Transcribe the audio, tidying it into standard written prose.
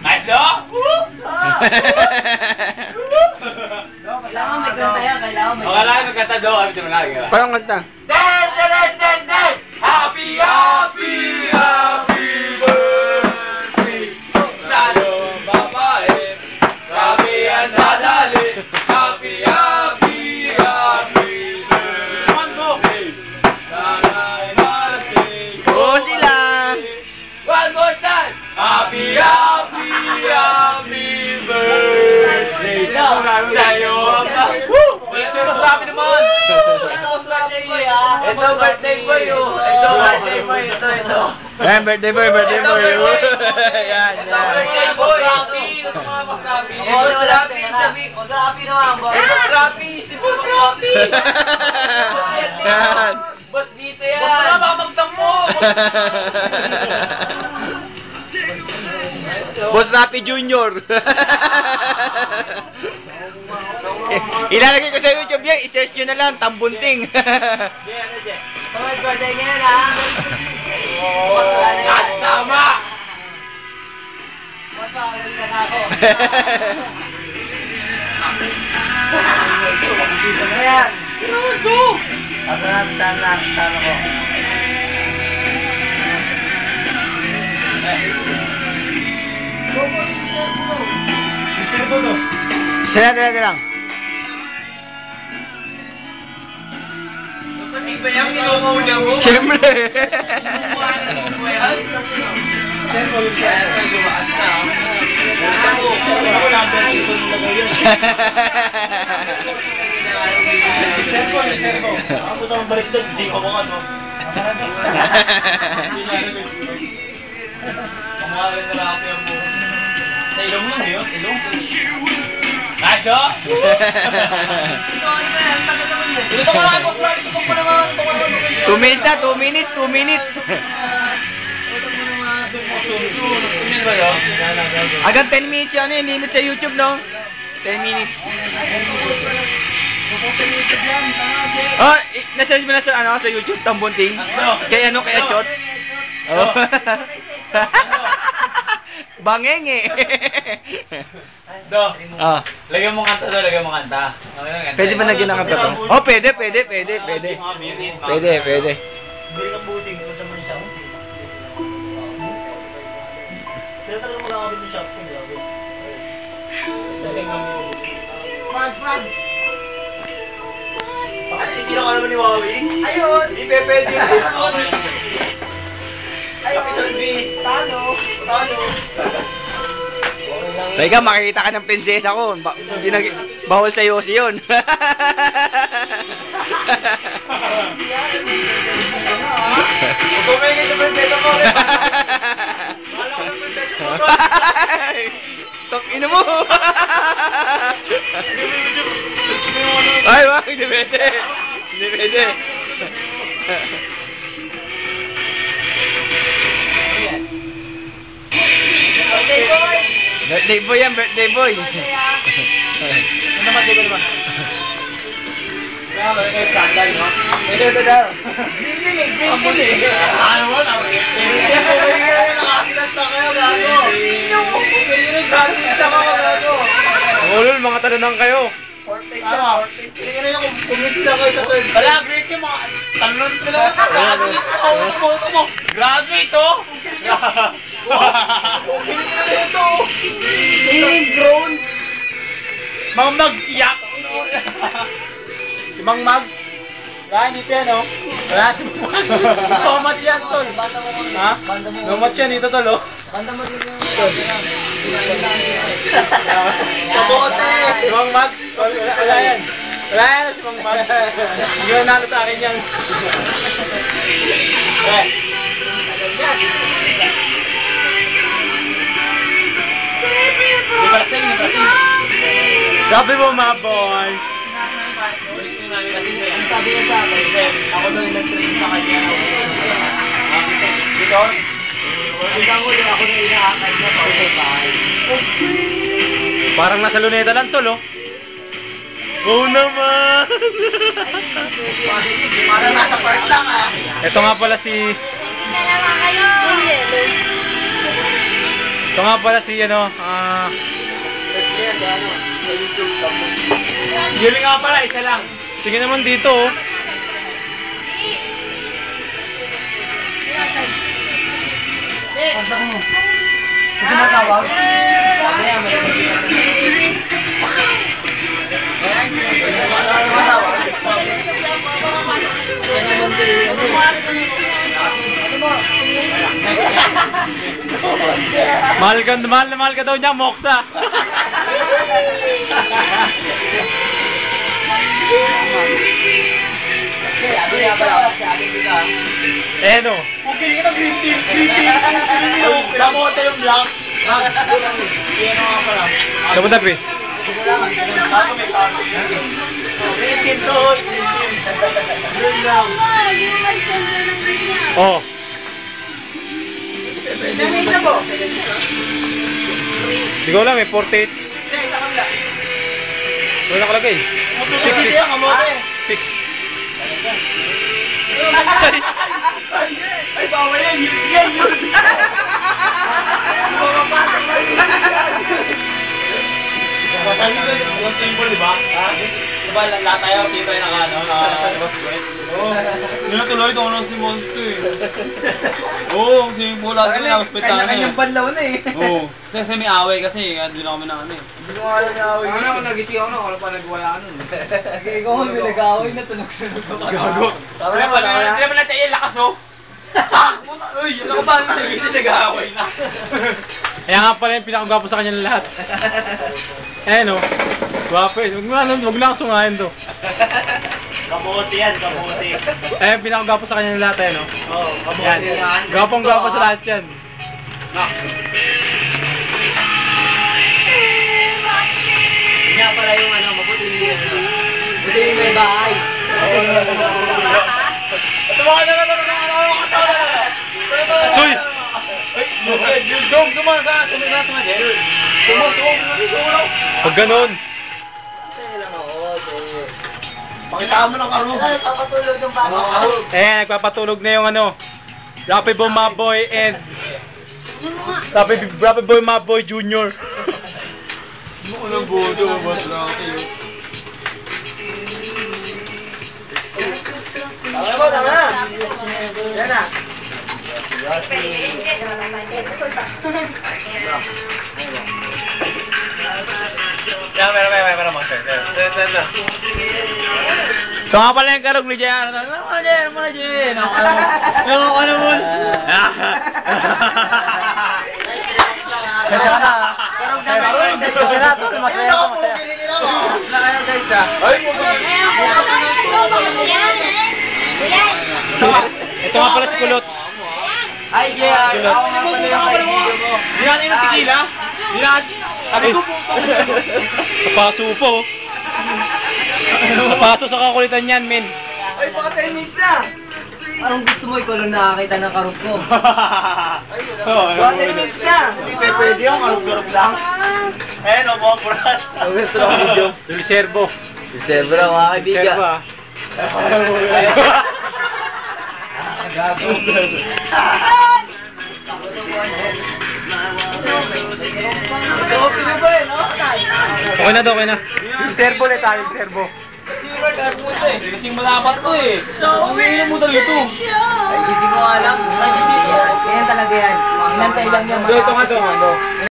Nice, no? Kailangan may kanta yan, kailangan may kanta. Kailangan magkanta daw, abitin mo lagi. Parang kanta. Happy, happy, happy birthday sa iyong babae. Happy ang dadali. Happy, happy, happy birthday. Nanay Marcy. Oo sila. One more time. Happy, happy, happy birthday sa iyong babae. Woo! Sabi naman. Ito birthday boy oh. Ito birthday boy. Ito. Yan, birthday boy. Yan. Birthday boy. Boss Rapi, sabi. Boss Rapi naman, boss. Boss Rapi, si Boss Rapi. Yan. Boss dito yan. Boss na baka magtampo. Boss Rapi Junior. Ilalagay ko sa YouTube yan, i-search nyo na lang, Tambunting. Tawad birthday ngayon ha. Yes, tama. Boss, pakawin ka na ako. Ano yan? Go. Sana ko. Tira lang. Pati ba yung kinukuna mo? Siyempre. Ako naman baliktad, hindi ko mga ano. Pangalan na Rapi ang buo. Sa ilong lang yun, ilong. Nice, no? Ito ka lang, Boss Rapi. Ito ka naman. 2 minutes na, 2 minutes. Sumin ba yun? Hanggang 10 minutes yun, limit sa YouTube, no? 10 minutes. Oh, na-search mo na sa YouTube, Tambunting? Kay Achot? Oh. Bangeng eh. Do. Ah. Lagyan mo kanta doon, lagyan mo kanta. Pwede ba lagyan ng kanta to? Oh, pwede. Pwede. Bili kang busing, kung sa man siya. Pero talagang magkakabit ng shop ko, grabe. Busing lang dito. Franz! Ay, hindi na ka naman ni Wawi? Ayun! Hindi pwede yun! Capital B! Tano! Teka, makikita ka ng prinsesa ko. Bawal sa yosi yun. Tumingin sa prinsesa mo. Wala ko ng prinsesa mo. Tok ina mo. Ay, wag, hindi pwede. Birthday boy yan, birthday boy. Ano naman, di ko naman. Kaya ba, ito yung skandal, no? Ito daw. Ano mo? Nakasilasta kayo, gago. Nakasilasta kayo, gago. Ulol, mga tanunang kayo. Hindi ka na kumiti na kayo sa third. Wala, great yung mga talon ko lang. Grabe mo. Grabe ito. Kumiti na kayo ito. Ingrown. Mga mag-iyak. Si Mang Mags. Wala, hindi yan, oh. Wala, si Mang Mags. No match yan, tol. Ha? No match yan, dito, tol, oh. Banda mo din yung... Kabote! Si Mang Mags. Wala yan. Wala yan si Mang Mags. Hindi na nalo sa akin yan. Sabi mo, my boy. Ang sabi niya sa akin, ako daw yung nag-train sa kanya. Dito? Isang huli ako na inaakay niya pa sa bahay. Parang nasa luneta lang tol, oh. Oo naman. Parang nasa park lang ah. Ito nga pala si Dalawa kayo! Ito nga pala si ano, Yun nga pala, isa lang. tingin naman dito oh. Hindi matawag. Mahal ka daw niya, Moksa. Eh no. Okay ka na green team. Green team. Kamote yung black. Yan nga pala. Dapat dapat. Green team to. Oh. Isa po. Hindi ko alam eh, 48. Wala nakalagay. 6. Ay, bawal yan. Yan. Sabi ko, yung symbol, di ba? Diba, lahat tayo, dito tayo naka-basket. Oo. Sino tuloy ito ng si Monster eh. Oo, symbol lahat tayo naka-basket na Kanya-kanyang banlaw na eh. Oo. Kasi may away kasi, doon na kami na ano eh. Hindi ko alam na away. Ano ako nagising ako na, wala pa nagwala nun. Ikaw ang may nag-away na tunog-tunog ka. Gago. Sila pala tayo lakas oh. Uy, yun ako ba nagising nag-away na. Kaya nga pala yung pinakagwapo sa kanya ng lahat. Eh no. Gwapo eh. Huwag lang sungahin to. Kamote yan, kamote. Eh, yung pinakagwapo sa kanya ng lahat eh no. Oo, kamote Yan. yan. Gwapong-gwapo sa lahat yan. Nga pala yung ano, mabuti yung may bahay. Tumakas na Uy! Pag ganun. Pakita mo ng karo. Papatulog yung bata. Eh, nagpapatulog na yung ano. Rapid Boy Maboy and Rapid Boy Maboy Jr. Unang bodo, boss lang kayo. Tama na. Yan na. Meron mga sir. Ito nga pala yung karog ni Jan. Ano mo na Jan? Ako naman. Kasi na. Kasi na. Masaya pa, masaya. Guys ah. Ito nga pala si Kulot. Ay, JR. Ako nga pala yung kaibigan mo. Hindi natin yung tequila. Hindi natin. Sabi ko po. Napaso po. Napaso sa kakulitan yan, men. Ay, baka 10 minutes na. Anong gusto mo? Ikaw lang nakakita ng karog ko. Baka 10 minutes na. Hindi pwede yung karog-karog lang. Eh, no, mga kurat. Ang gusto ng video. Reservo. December, mga kaibigan. Reservo ah. Gago. Okay na daw, okay na. Reservo ulit tayo, reservo. Kasing malapat to eh. Ang ina mo daw ito. Ay, gising ko nga lang. Yan talaga yan. Inantay lang yan. Ito nga, ito nga.